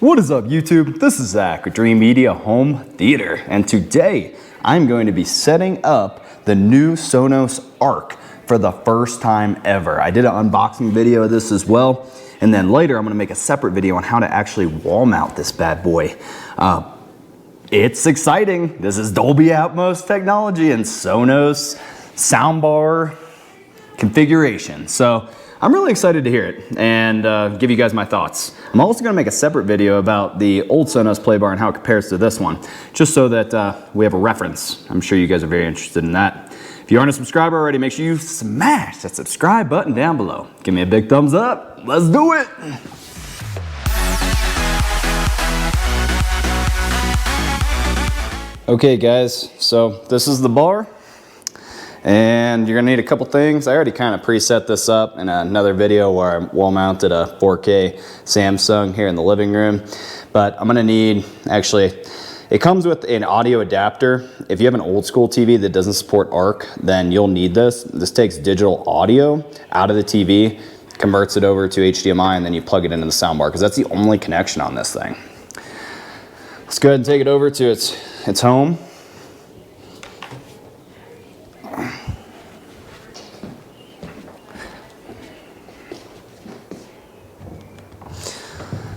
What is up, YouTube? This is Zach with Dreamedia Home Theater, and today I'm going to be setting up the new Sonos Arc for the first time ever. I did an unboxing video of this as well, and then later I'm going to make a separate video on how to actually wall mount this bad boy. It's exciting. This is Dolby Atmos technology and Sonos soundbar configuration. So I'm really excited to hear it and give you guys my thoughts. I'm also going to make a separate video about the old Sonos Playbar and how it compares to this one, just so that we have a reference. I'm sure you guys are very interested in that. If you aren't a subscriber already, make sure you smash that subscribe button down below. Give me a big thumbs up. Let's do it. Okay guys, so this is the bar. And you're gonna need a couple things. I already kind of preset this up in another video where I wall mounted a 4K Samsung here in the living room. But I'm gonna need, actually, it comes with an audio adapter. If you have an old school TV that doesn't support Arc, then you'll need this. This takes digital audio out of the TV, converts it over to HDMI, and then you plug it into the soundbar, because that's the only connection on this thing. Let's go ahead and take it over to its home.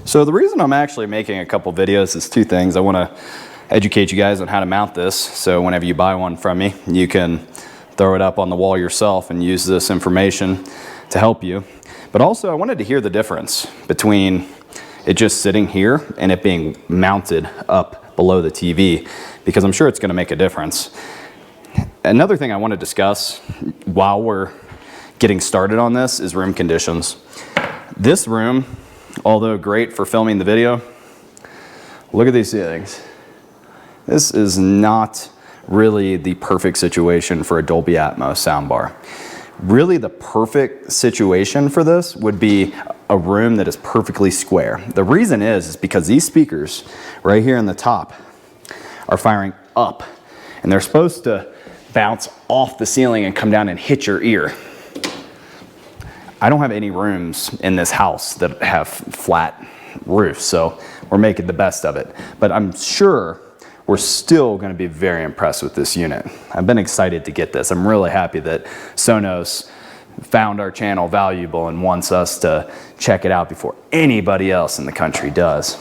So the reason I'm actually making a couple videos is two things. I want to educate you guys on how to mount this, so whenever you buy one from me, you can throw it up on the wall yourself and use this information to help you. But also I wanted to hear the difference between it just sitting here and it being mounted up below the TV, because I'm sure it's going to make a difference. Another thing I want to discuss while we're getting started on this is room conditions. This room, although great for filming the video, look at these ceilings. This is not really the perfect situation for a Dolby Atmos soundbar. Really the perfect situation for this would be a room that is perfectly square. The reason is because these speakers right here in the top are firing up, and they're supposed to bounce off the ceiling and come down and hit your ear. I don't have any rooms in this house that have flat roofs, so we're making the best of it. But I'm sure we're still going to be very impressed with this unit. I've been excited to get this. I'm really happy that Sonos found our channel valuable and wants us to check it out before anybody else in the country does.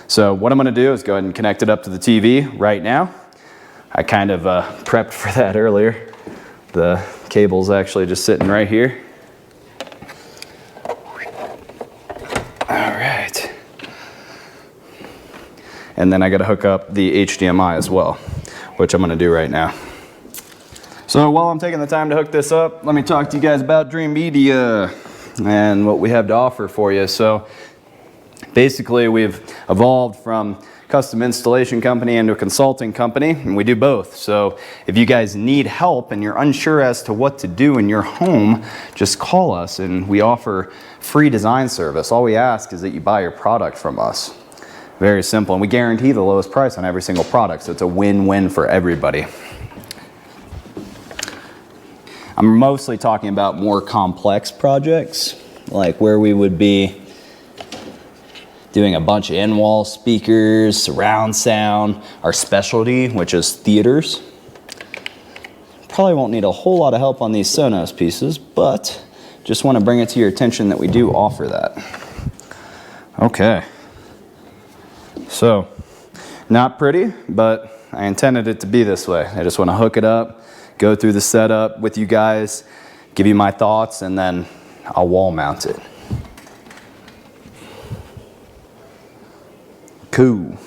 So what I'm going to do is go ahead and connect it up to the TV right now. I kind of prepped for that earlier. The cable's actually just sitting right here. Alright. And then I got to hook up the HDMI as well, which I'm going to do right now. So while I'm taking the time to hook this up, let me talk to you guys about Dreamedia and what we have to offer for you. So basically we've evolved from custom installation company into a consulting company, and we do both. So if you guys need help and you're unsure as to what to do in your home, just call us and we offer free design service. All we ask is that you buy your product from us. Very simple, and we guarantee the lowest price on every single product, so it's a win-win for everybody. I'm mostly talking about more complex projects, like where we would be doing a bunch of in-wall speakers, surround sound, our specialty, which is theaters. Probably won't need a whole lot of help on these Sonos pieces, but just want to bring it to your attention that we do offer that. Okay. So, not pretty, but I intended it to be this way. I just want to hook it up, go through the setup with you guys, give you my thoughts, and then I'll wall mount it. Cool.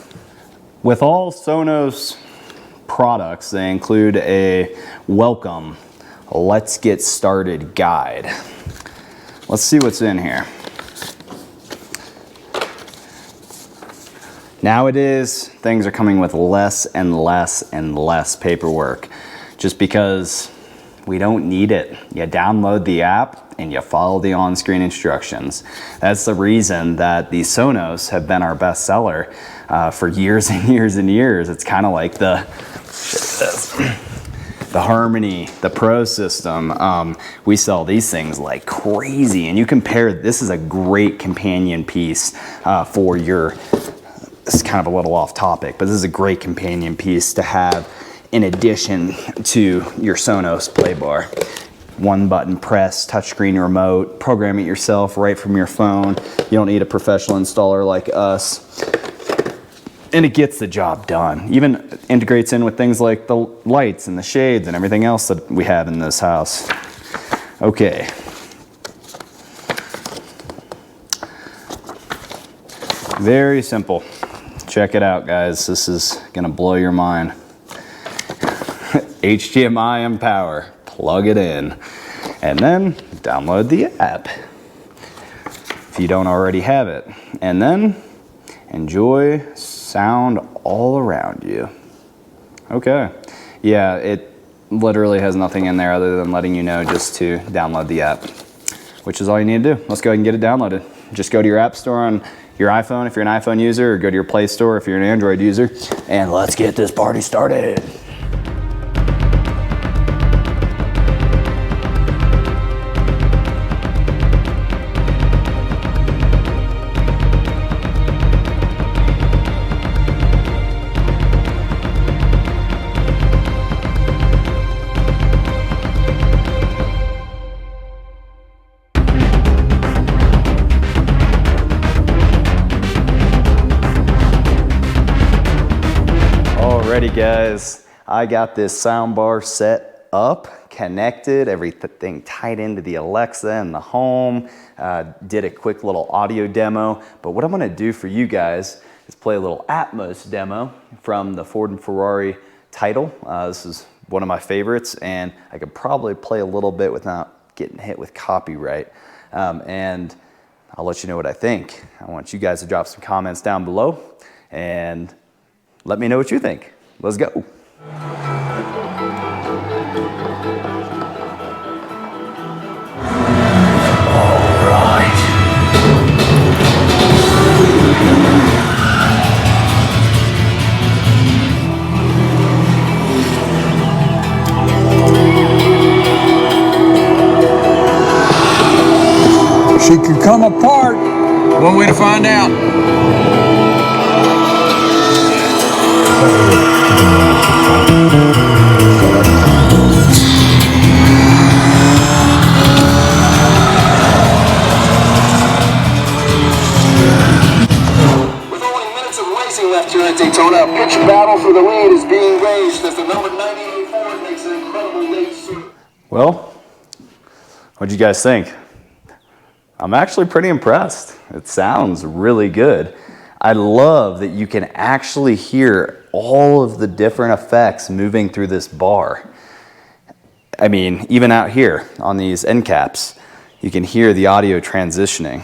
With all Sonos products, they include a welcome, let's get started guide. Let's see what's in here. Nowadays, things are coming with less and less and less paperwork, just because we don't need it. You download the app and you follow the on-screen instructions. That's the reason that the Sonos have been our best seller for years and years and years. It's kind of like the Harmony, the Pro system. We sell these things like crazy, and you compare, this is a great companion piece for your kind of a little off topic, but this is a great companion piece to have in addition to your Sonos play bar. One button press, touchscreen remote, program it yourself right from your phone. You don't need a professional installer like us. And it gets the job done. Even integrates in with things like the lights and the shades and everything else that we have in this house. Okay. Very simple. Check it out, guys. This is gonna blow your mind. HDMI and power. Plug it in, and then download the app if you don't already have it, and then enjoy sound all around you. Okay, yeah, it literally has nothing in there other than letting you know just to download the app, which is all you need to do. Let's go ahead and get it downloaded. Just go to your app store on your iPhone if you're an iPhone user, or go to your Play Store if you're an Android user, and let's get this party started. Alrighty guys, I got this soundbar set up, connected, everything tied into the Alexa and the home, did a quick little audio demo, but what I'm gonna do for you guys is play a little Atmos demo from the Ford and Ferrari Title. This is one of my favorites, and I could probably play a little bit without getting hit with copyright. And I'll let you know what I think. I want you guys to drop some comments down below and let me know what you think. Let's go. All right. She could come apart. One way to find out. With only minutes of racing left here at Daytona, a pitch battle for the lead is being waged as the number 98 Ford makes an incredible late swing. Well, what'd you guys think? I'm actually pretty impressed. It sounds really good. I love that you can actually hear all of the different effects moving through this bar. I mean, even out here on these end caps, you can hear the audio transitioning.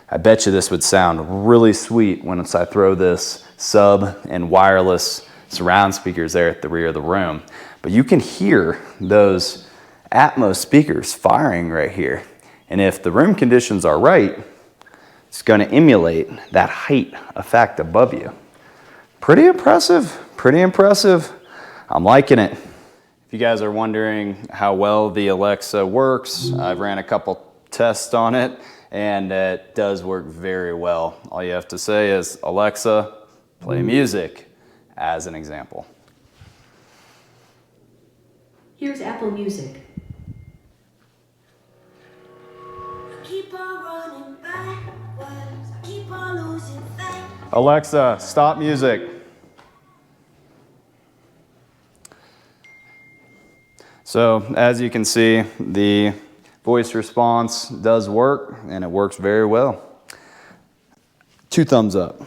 I bet you this would sound really sweet once I throw this sub and wireless surround speakers there at the rear of the room. But you can hear those Atmos speakers firing right here. And if the room conditions are right, it's going to emulate that height effect above you. Pretty impressive, pretty impressive. I'm liking it. If you guys are wondering how well the Alexa works, I've ran a couple tests on it, and it does work very well. All you have to say is, Alexa, play music, as an example. Here's Apple Music. Keep on running backwards, keep on losing faith. Alexa, stop music. So as you can see, the voice response does work, and it works very well. 2 thumbs up.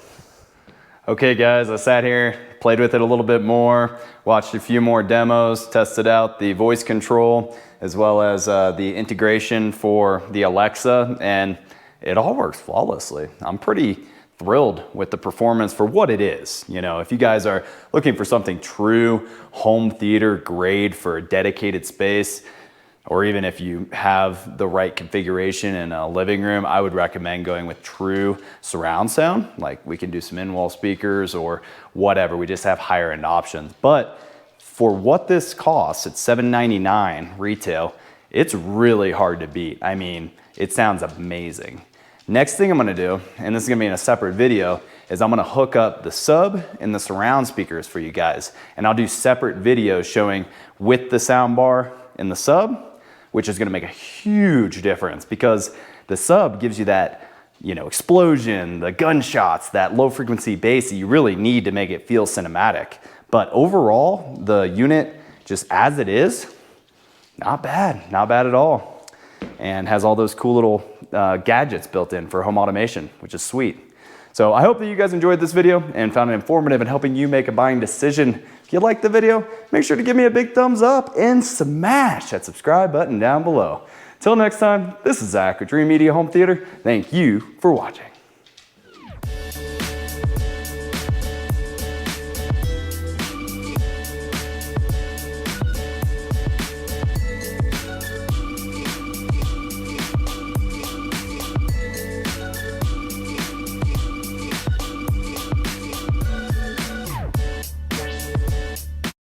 Okay guys, I sat here, played with it a little bit more, watched a few more demos, tested out the voice control as well as the integration for the Alexa, and it all works flawlessly. I'm pretty thrilled with the performance for what it is. You know, if you guys are looking for something true home theater grade for a dedicated space, or even if you have the right configuration in a living room, I would recommend going with true surround sound. Like, we can do some in-wall speakers or whatever. We just have higher end options. But for what this costs, it's $799 retail. It's really hard to beat. I mean, it sounds amazing. Next thing I'm gonna do, and this is gonna be in a separate video, is I'm gonna hook up the sub and the surround speakers for you guys. And I'll do separate videos showing with the sound bar and the sub, which is gonna make a huge difference because the sub gives you that, you know, explosion, the gunshots, that low frequency bass that you really need to make it feel cinematic. But overall, the unit, just as it is, not bad at all. And has all those cool little gadgets built in for home automation, which is sweet. So I hope that you guys enjoyed this video and found it informative in helping you make a buying decision. If you liked the video, make sure to give me a big thumbs up and smash that subscribe button down below. Till next time, this is Zach with Dreamedia Home Theater. Thank you for watching.